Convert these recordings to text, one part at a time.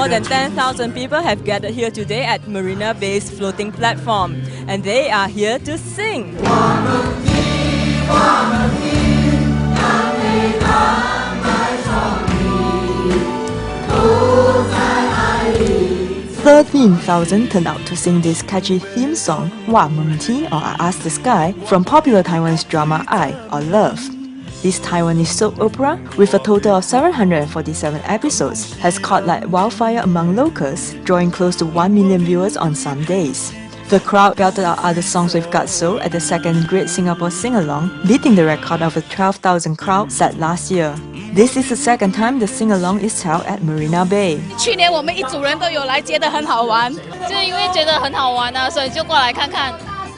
More than 10,000 people have gathered here today at Marina Bay's floating platform, and they are here to sing. 13,000 turned out to sing this catchy theme song, Wa Meng Ti, or I Ask the Sky, from popular Taiwanese drama I, or Love. This Taiwanese soap opera, with a total of 747 episodes, has caught like wildfire among locals, drawing close to 1 million viewers on some days. The crowd belted out other songs with gusto at the second Great Singapore Sing-Along, beating the record of a 12,000 crowd set last year. This is the second time the sing-along is held at Marina Bay. 去年我们一组人都有来，觉得很好玩，就是因为觉得很好玩啊，所以就过来看看。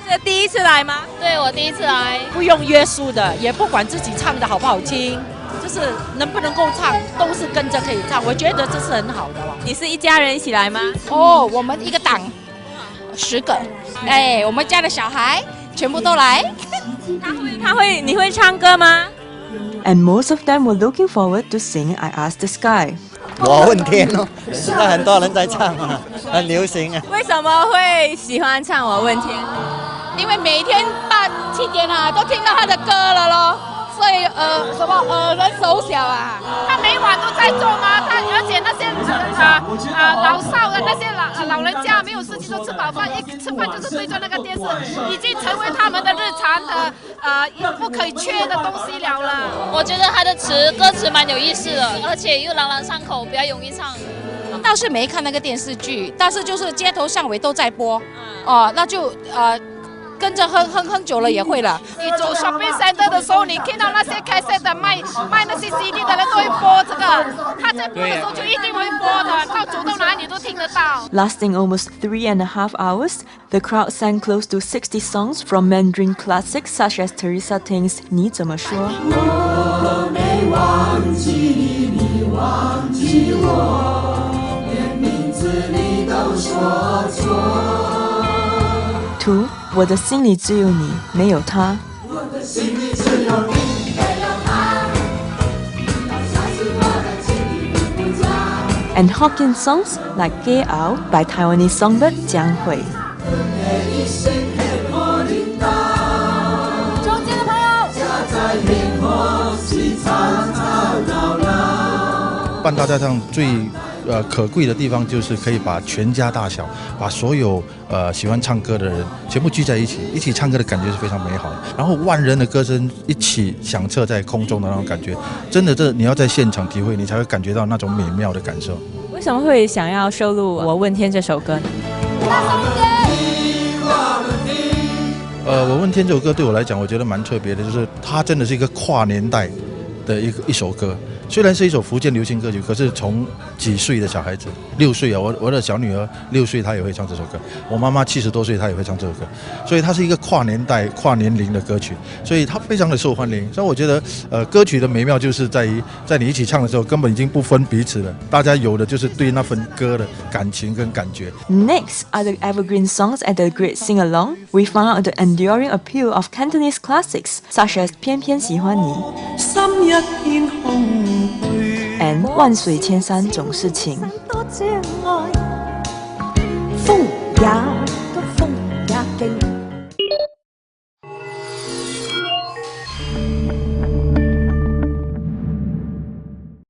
是第一次来吗？对，我第一次来，不用约束的，也不管自己唱的好不好听，就是能不能够唱，都是跟着可以唱。我觉得这是很好的了。你是一家人一起来吗？哦，我们一个党10个，哎，我们家的小孩全部都来。你会唱歌吗？ And most of them were looking forward to sing I Ask the Sky. 我问天哦，现在很多人在唱啊，很流行啊。为什么会喜欢唱我问天？因为每天7点啊，都听到他的歌了咯，所以耳人手小啊。他每晚都在做吗？而且那些老少的那些老人家没有事情做，吃饱饭一吃饭就是对着那个电视，已经成为他们的日常的不可以缺的东西了。我觉得他的歌词蛮有意思的，而且又朗朗上口，比较容易唱。倒是没看那个电视剧，但是就是街头巷尾都在播，哦，那就跟着哼久了也会了。你走 shopping center 的时候，你看到那些开设的卖那些 CD 的人都会播这个，他在播的时候就一定会播的，到走到哪里都听得到。Lasting almost 3.5 hours, the crowd sang close to 60 songs from Mandarin classics such as Teresa Teng's 你怎么说。我没忘记你忘记我，连名字你都说错。2. 我的心里只有你，没有他。我的心里只有你，没有他。And Hokkien songs like Gay Ao by Taiwanese songbird Jiang Hui. 中间的朋友，办大家唱最可贵的地方就是可以把全家大小，把所有喜欢唱歌的人全部聚在一起，一起唱歌的感觉是非常美好的。然后万人的歌声一起响彻在空中的那种感觉，真的你要在现场体会，你才会感觉到那种美妙的感受。为什么会想要收录《我问天》这首歌呢？我问天这首歌对我来讲，我觉得蛮特别的，就是它真的是一个跨年代的一首歌。虽然是一首福建流行歌曲，可是从几岁的小孩子，6岁啊，我的小女儿6岁，她也会唱这首歌。我妈妈70多岁，她也会唱这首歌，所以它是一个跨年代、跨年龄的歌曲，所以它非常的受欢迎。所以我觉得，歌曲的美妙就是在于，在你一起唱的时候，根本已经不分彼此了，大家有的就是对那份歌的感情跟感觉。Next are the evergreen songs at the Great Sing-Along. We found out the enduring appeal of Cantonese classics such as 偏偏喜欢你 and 万水千山总是情。风雅